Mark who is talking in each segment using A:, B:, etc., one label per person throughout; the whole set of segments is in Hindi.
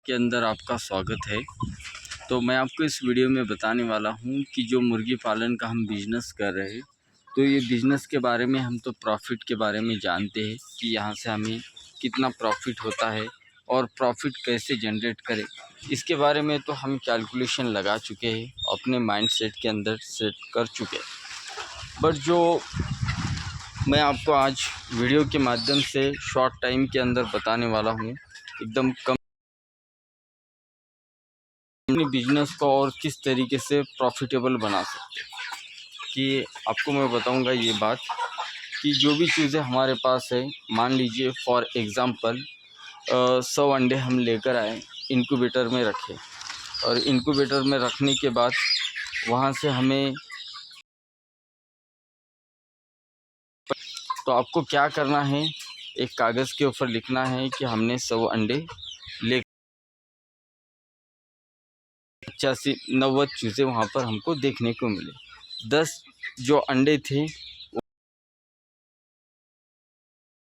A: के अंदर आपका स्वागत है। तो मैं आपको इस वीडियो में बताने वाला हूं कि जो मुर्गी पालन का हम बिज़नेस कर रहे हैं, तो ये बिज़नेस के बारे में हम तो प्रॉफिट के बारे में जानते हैं कि यहाँ से हमें कितना प्रॉफिट होता है और प्रॉफिट कैसे जनरेट करें। इसके बारे में तो हम कैलकुलेशन लगा चुके हैं, अपने माइंड सेट के अंदर सेट कर चुके हैं। बट जो मैं आपको आज वीडियो के माध्यम से शॉर्ट टाइम के अंदर बताने वाला हूँ, एकदम कम अपने बिजनेस को और किस तरीके से प्रॉफिटेबल बना सकते हैं। कि आपको मैं बताऊंगा ये बात कि जो भी चीज़ें हमारे पास है, मान लीजिए फॉर एग्ज़ाम्पल 100 अंडे हम लेकर आए, इनक्यूबेटर में रखे और इनक्यूबेटर में रखने के बाद वहाँ से हमें, तो आपको क्या करना है, एक कागज़ के ऊपर लिखना है कि हमने 100 अंडे ले 85-90 चीज़ें वहाँ पर हमको देखने को मिले। 10 जो अंडे थे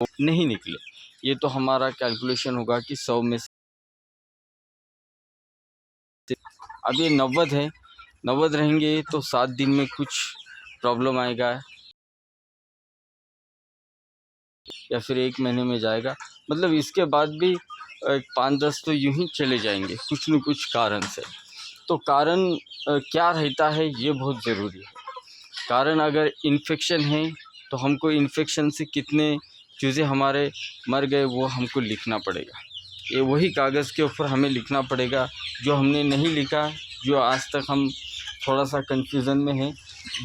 A: वो नहीं निकले। ये तो हमारा कैलकुलेशन होगा कि 100 में से अब ये 90 है, 90 रहेंगे तो 7 दिन में कुछ प्रॉब्लम आएगा या फिर 1 महीने में जाएगा। मतलब इसके बाद भी 5-10 तो यूँ ही चले जाएंगे कुछ न कुछ कारण से। तो कारण क्या रहता है ये बहुत ज़रूरी है। कारण अगर इन्फेक्शन है तो हमको इन्फेक्शन से कितने चूज़े हमारे मर गए वो हमको लिखना पड़ेगा। ये वही कागज़ के ऊपर हमें लिखना पड़ेगा जो हमने नहीं लिखा, जो आज तक हम थोड़ा सा कन्फ्यूज़न में है,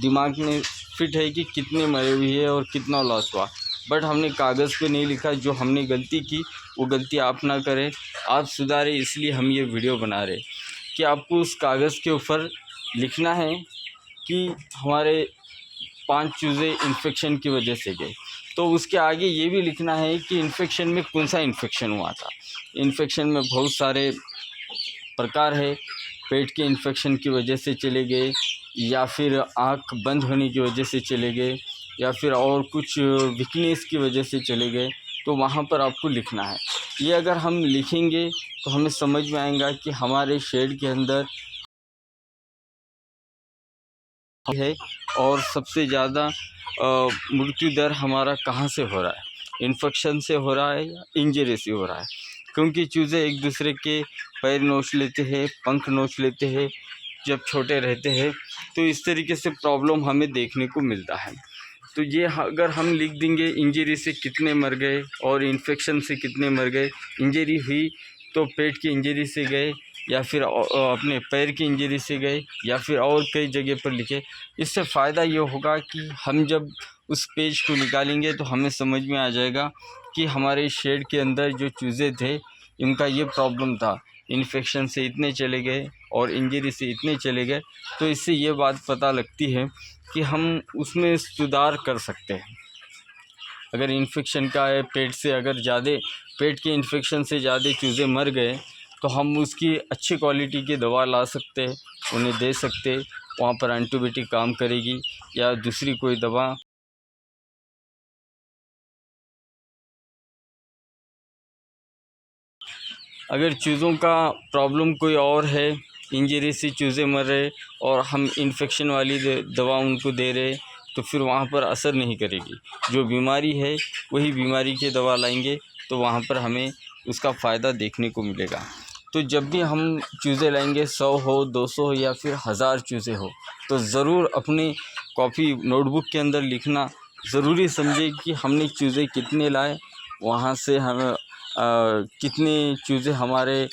A: दिमाग में फिट है कि कितने मरे हुए हैं और कितना लॉस हुआ, बट हमने कागज़ पे नहीं लिखा। जो हमने गलती की वो गलती आप ना करें, आप सुधारें। इसलिए हम ये वीडियो बना रहे कि आपको उस कागज़ के ऊपर लिखना है कि हमारे 5 चूज़े इन्फेक्शन की वजह से गए। तो उसके आगे ये भी लिखना है कि इन्फेक्शन में कौन सा इन्फेक्शन हुआ था। इन्फेक्शन में बहुत सारे प्रकार है, पेट के इन्फेक्शन की वजह से चले गए, या फिर आँख बंद होने की वजह से चले गए, या फिर और कुछ वीकनेस की वजह से चले गए। तो वहाँ पर आपको लिखना है। ये अगर हम लिखेंगे तो हमें समझ में आएगा कि हमारे शेड के अंदर है और सबसे ज़्यादा मृत्यु दर हमारा कहाँ से हो रहा है, इन्फेक्शन से हो रहा है या इंजरी से हो रहा है। क्योंकि चूज़े एक दूसरे के पैर नोच लेते हैं, पंख नोच लेते हैं जब छोटे रहते हैं। तो इस तरीके से प्रॉब्लम हमें देखने को मिलता है। तो ये अगर हम लिख देंगे इंजरी से कितने मर गए और इन्फेक्शन से कितने मर गए, इंजरी हुई तो पेट की इंजरी से गए, या फिर अपने पैर की इंजरी से गए, या फिर और कई जगह पर लिखे। इससे फ़ायदा ये होगा कि हम जब उस पेज को निकालेंगे तो हमें समझ में आ जाएगा कि हमारे शेड के अंदर जो चूज़े थे इनका ये प्रॉब्लम था, इन्फेक्शन से इतने चले गए और इंजरी से इतने चले गए। तो इससे ये बात पता लगती है कि हम उसमें सुधार कर सकते हैं। अगर इन्फेक्शन का है पेट से, अगर ज़्यादा पेट के इन्फेक्शन से ज़्यादा चूज़े मर गए तो हम उसकी अच्छी क्वालिटी की दवा ला सकते हैं, उन्हें दे सकते हैं। वहाँ पर एंटीबायोटिक काम करेगी या दूसरी कोई दवा। अगर चूज़ों का प्रॉब्लम कोई और है, इंजरी से चूज़े मर रहे और हम इन्फेक्शन वाली दवा उनको दे रहे, तो फिर वहाँ पर असर नहीं करेगी। जो बीमारी है वही बीमारी की दवा लाएंगे तो वहाँ पर हमें उसका फ़ायदा देखने को मिलेगा। तो जब भी हम चूज़े लाएंगे, 100 हो, 200 हो या फिर 1000 चूज़े हो, तो ज़रूर अपनी कॉपी नोटबुक के अंदर लिखना ज़रूरी समझे कि हमने चूज़े कितने लाए, वहाँ से हमें कितने चूज़े हमारे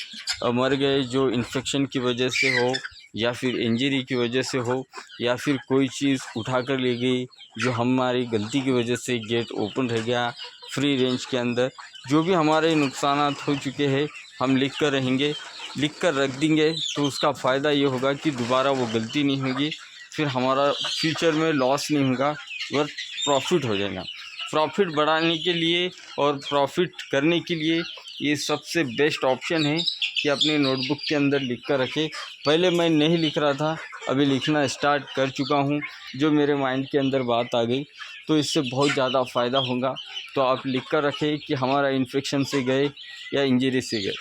A: मर गए जो इन्फेक्शन की वजह से हो, या फिर इंजरी की वजह से हो, या फिर कोई चीज़ उठा कर ले गई जो हमारी गलती की वजह से गेट ओपन रह गया फ्री रेंज के अंदर। जो भी हमारे नुकसानात हो चुके हैं हम लिख कर रहेंगे, लिख कर रख देंगे, तो उसका फ़ायदा ये होगा कि दोबारा वो गलती नहीं होगी, फिर हमारा फ्यूचर में लॉस नहीं होगा और प्रॉफिट हो जाएगा। प्रॉफिट बढ़ाने के लिए और प्रॉफिट करने के लिए ये सबसे बेस्ट ऑप्शन है कि अपने नोटबुक के अंदर लिख कर रखें। पहले मैं नहीं लिख रहा था, अभी लिखना स्टार्ट कर चुका हूँ। जो मेरे माइंड के अंदर बात आ गई तो इससे बहुत ज़्यादा फ़ायदा होगा। तो आप लिख कर रखें कि हमारा इन्फेक्शन से गए या इंजरी से गए।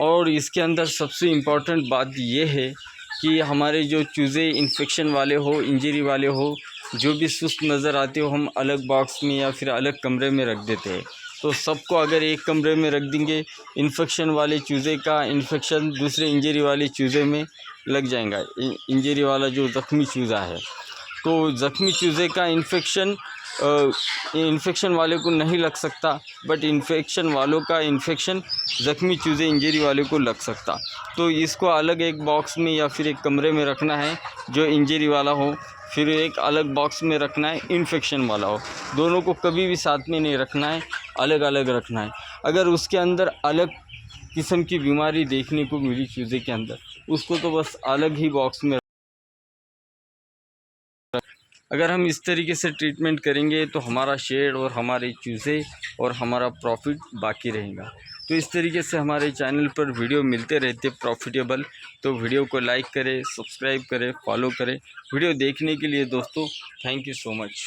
A: और इसके अंदर सबसे इम्पॉर्टेंट बात ये है कि हमारे जो चूज़े इन्फेक्शन वाले हो, इंजरी वाले हो, जो भी सुस्त नज़र आते हो, हम अलग बॉक्स में या फिर अलग कमरे में रख देते हैं। तो सबको अगर एक कमरे में रख देंगे, इन्फेक्शन वाले चूज़े का इन्फेक्शन दूसरे इंजरी वाले चूज़े में लग जाएगा। इंजरी वाला जो ज़ख्मी चूज़ा है, तो ज़ख्मी चूज़े का इन्फेक्शन वाले को नहीं लग सकता, बट इन्फेक्शन वालों का इन्फेक्शन ज़ख्मी चूज़े इंजरी वाले को लग सकता। तो इसको अलग एक बॉक्स में या फिर एक कमरे में रखना है जो इंजरी वाला हो, फिर एक अलग बॉक्स में रखना है इन्फेक्शन वाला हो। दोनों को कभी भी साथ में नहीं रखना है, अलग अलग रखना है। अगर उसके अंदर अलग किस्म की बीमारी देखने को मिली चूज़े के अंदर, उसको तो बस अलग ही बॉक्स में। अगर हम इस तरीके से ट्रीटमेंट करेंगे तो हमारा शेड और हमारे चूज़े और हमारा प्रॉफिट बाकी रहेगा। तो इस तरीके से हमारे चैनल पर वीडियो मिलते रहते प्रॉफिटेबल। तो वीडियो को लाइक करें, सब्सक्राइब करें, फॉलो करें। वीडियो देखने के लिए दोस्तों थैंक यू सो मच।